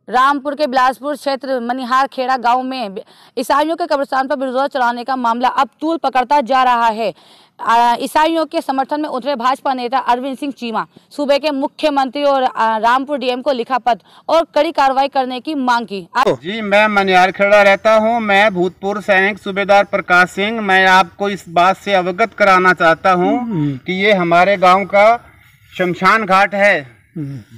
रामपुर के बिलासपुर क्षेत्र मनिहार खेड़ा गांव में ईसाइयों के कब्रिस्तान पर बुलडोजर चलाने का मामला अब तूल पकड़ता जा रहा है। ईसाइयों के समर्थन में उतरे भाजपा नेता अरविंद सिंह चीमा सूबे के मुख्यमंत्री और रामपुर डीएम को लिखा पत्र और कड़ी कार्रवाई करने की मांग की। जी, मैं मनिहार खेड़ा रहता हूं। मैं भूतपूर्व सैनिक सूबेदार प्रकाश सिंह। मैं आपको इस बात से अवगत कराना चाहता हूं कि ये हमारे गांव का शमशान घाट है,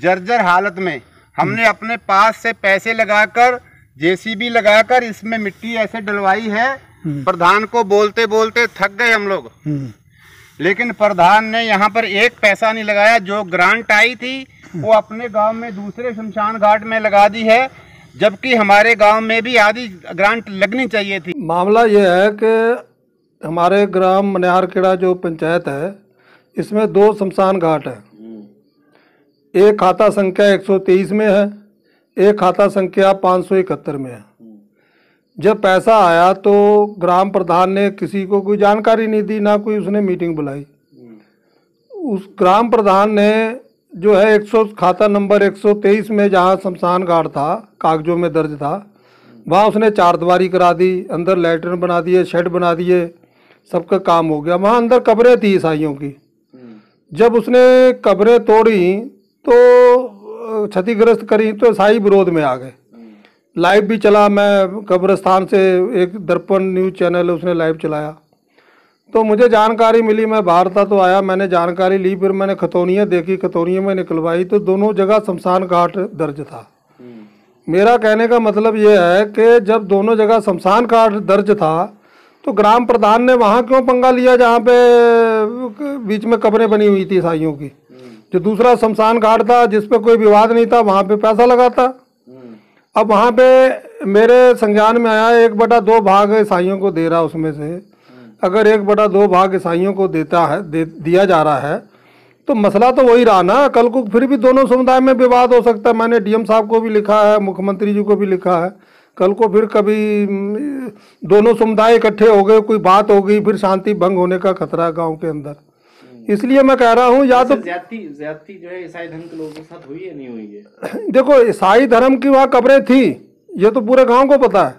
जर्जर हालत में। हमने अपने पास से पैसे लगाकर जेसीबी लगाकर इसमें मिट्टी ऐसे डलवाई है। प्रधान को बोलते बोलते थक गए हम लोग, लेकिन प्रधान ने यहाँ पर एक पैसा नहीं लगाया। जो ग्रांट आई थी वो अपने गांव में दूसरे शमशान घाट में लगा दी है, जबकि हमारे गांव में भी आधी ग्रांट लगनी चाहिए थी। मामला ये है कि हमारे ग्राम मनिहार खेड़ा जो पंचायत है, इसमें 2 शमशान घाट है। एक खाता संख्या 123 में है, एक खाता संख्या 571 में है। जब पैसा आया तो ग्राम प्रधान ने किसी को कोई जानकारी नहीं दी, ना कोई उसने मीटिंग बुलाई। उस ग्राम प्रधान ने जो है खाता नंबर 123 में जहाँ शमशान घाट था, कागजों में दर्ज था, वहाँ उसने 4 दीवारी करा दी, अंदर लैट्रिन बना दिए, शेड बना दिए, सबका काम हो गया। वहाँ अंदर कब्रें थी ईसाइयों की। जब उसने कब्रें तोड़ी तो क्षतिग्रस्त करी तो ईसाई विरोध में आ गए। लाइव भी चला, मैं कब्रिस्तान से एक दर्पण न्यूज़ चैनल है उसने लाइव चलाया, तो मुझे जानकारी मिली। मैं बाहर था तो आया, मैंने जानकारी ली, फिर मैंने खतौनियाँ देखी, खतौनियों में निकलवाई तो दोनों जगह शमशान घाट दर्ज था। मेरा कहने का मतलब ये है कि जब दोनों जगह शमशान घाट दर्ज था तो ग्राम प्रधान ने वहाँ क्यों पंगा लिया जहाँ पे बीच में कब्रें बनी हुई थी ईसाइयों की। जो दूसरा शमशान घाट था जिस पे कोई विवाद नहीं था, वहाँ पे पैसा लगाता। अब वहाँ पे मेरे संज्ञान में आया 1/2 भाग ईसाइयों को दे रहा, उसमें से अगर 1/2 भाग ईसाइयों को दिया जा रहा है तो मसला तो वही रहा ना। कल को फिर भी दोनों समुदाय में विवाद हो सकता है। मैंने डीएम साहब को भी लिखा है, मुख्यमंत्री जी को भी लिखा है। कल को फिर कभी दोनों समुदाय इकट्ठे हो गए, कोई बात हो गई, फिर शांति भंग होने का खतरा है गाँव के अंदर। इसलिए मैं कह रहा हूँ या तो ज्यादती जो है ईसाई धर्म के लोगों के साथ हुई है, नहीं हुई है। देखो, ईसाई धर्म की वहाँ कब्रें थी, ये तो पूरे गांव को पता है।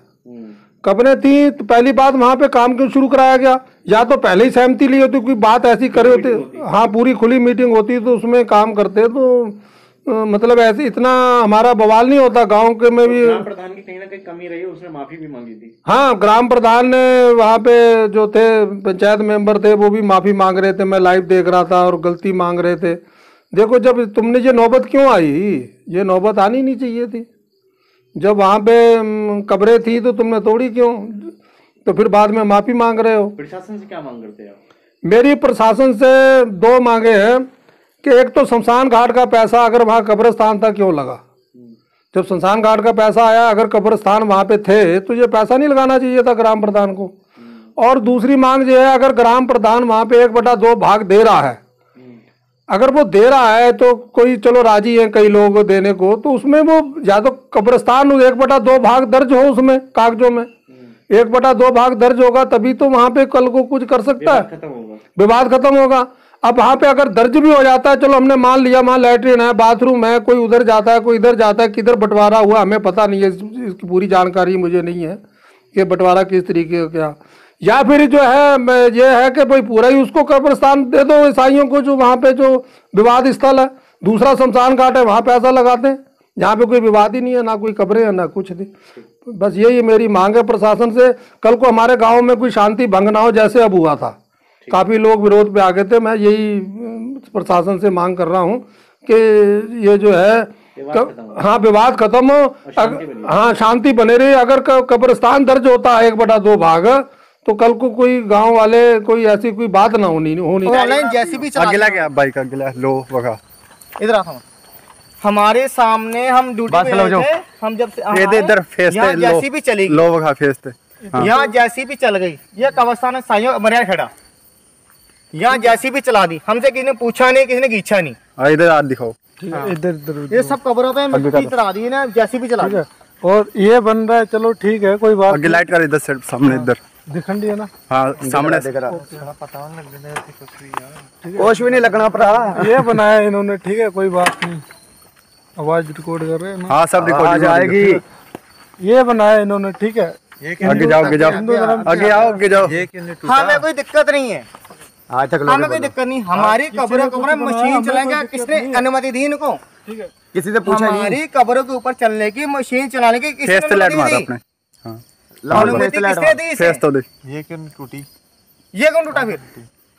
कब्रें थी तो पहली बात वहाँ पे काम क्यों शुरू कराया गया? या तो पहले ही सहमति ली होती, कोई बात ऐसी करे होते, हाँ पूरी खुली मीटिंग होती तो उसमें काम करते, तो मतलब ऐसे इतना हमारा बवाल नहीं होता गांव के में भी। ग्राम प्रधान की कहीं ना कहीं कमी रही है, उसने माफी भी मांगी थी। हाँ, ग्राम प्रधान ने वहाँ पे जो थे पंचायत मेंबर थे वो भी माफी मांग रहे थे, मैं लाइव देख रहा था, और गलती मांग रहे थे। देखो, जब तुमने ये नौबत क्यों आई, ये नौबत आनी नहीं चाहिए थी। जब वहाँ पे कब्रें थी तो तुमने तोड़ी क्यों? तो फिर बाद में माफी मांग रहे हो। प्रशासन से क्या मांग करते हैं आप? मेरी प्रशासन से 2 मांगे हैं कि एक तो शमशान घाट का पैसा अगर वहाँ कब्रिस्तान था क्यों लगा? जब शमशान घाट का पैसा आया, अगर कब्रिस्तान वहाँ पे थे तो ये पैसा नहीं लगाना चाहिए था ग्राम प्रधान को। और दूसरी मांग ये है, अगर ग्राम प्रधान वहाँ पे 1/2 भाग दे रहा है, अगर वो दे रहा है तो कोई चलो राजी है कई लोग देने को, तो उसमें वो या तो कब्रिस्तान 1/2 भाग दर्ज हो, उसमें कागजों में 1/2 भाग दर्ज होगा, तभी तो वहाँ पे कल को कुछ कर सकता है, विवाद खत्म होगा। अब वहाँ पे अगर दर्ज भी हो जाता है, चलो हमने मान लिया वहाँ लैट्रिन है, बाथरूम है, कोई उधर जाता है, कोई इधर जाता है, किधर बंटवारा हुआ हमें पता नहीं है, इसकी पूरी जानकारी मुझे नहीं है कि बंटवारा किस तरीके का क्या। या फिर जो है ये है कि भाई पूरा ही उसको कब्रिस्तान दे दो ईसाइयों को, जो वहाँ पे जो विवाद स्थल है। दूसरा शमशान घाट है, वहाँ पैसा लगाते हैं, जहाँ पे कोई विवाद ही नहीं है, ना कोई कब्रें है ना कुछ नहीं। बस यही मेरी मांग है प्रशासन से, कल को हमारे गाँव में कोई शांति भंग ना हो जैसे अब हुआ था। काफ़ी लोग विरोध पे आ गए थे। मैं यही प्रशासन से मांग कर रहा हूँ कि ये जो है हाँ विवाद खत्म हो, हाँ शांति बने रही। अगर कब्रिस्तान दर्ज होता है 1/2 भाग, तो कल को कोई गांव वाले कोई ऐसी कोई बात ना होनी। ऑनलाइन जैसी भी अगला क्या बाइक अगला लो वगा इधर आ, हमारे सामने हम ड्यूटी पे थे, हम जब से इधर फेस पे जैसी भी चली गई, लो वगा फेस पे यहाँ जैसी भी चल गई, ये कब्रिस्तान है साइयों मनिहार खेड़ा, यहाँ जैसी भी चला दी, हमसे किसी ने पूछा नहीं, किसी ने खींचा नहीं। इधर हाथ दिखाओ, इधर ये सब कब्रों पे मिट्टी चढ़ा दी ना, जैसी भी चला दी। और ये बन रहा है, चलो ठीक है, कोई बात। आगे लाइट कर इधर से सामने, इधर दिखंडी है ना, हाँ सामने से कुछ भी नहीं लगना पड़ा, ये बनाया इन्होंने, ठीक है कोई बात नहीं। आवाज रिकॉर्ड कर रहे हैं ना? हाँ सब रिकॉर्ड आएगी। ये बनाया इन्होंने, ठीक है। आगे जाओ आगे जाओ आगे आओ आगे जाओ। हमें कोई दिक्कत नहीं है, हमें कोई दिक्कत नहीं। हमारी कब्रों के ऊपर मशीन चलाएंगे, किसने अनुमति दी इनको? ठीक है, किसी से पूछा नहीं। हमारी कब्रों के ऊपर चलने की, मशीन चलाने की किसने अनुमति दी? अनुमति किसने दी इसे? ये क्यों टूटी? ये कौन टूटा फिर?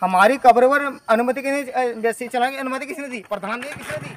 हमारी कब्र पर अनुमति किसने, जैसे चलाने की अनुमति किसने दी? प्रधान ने किसने दी?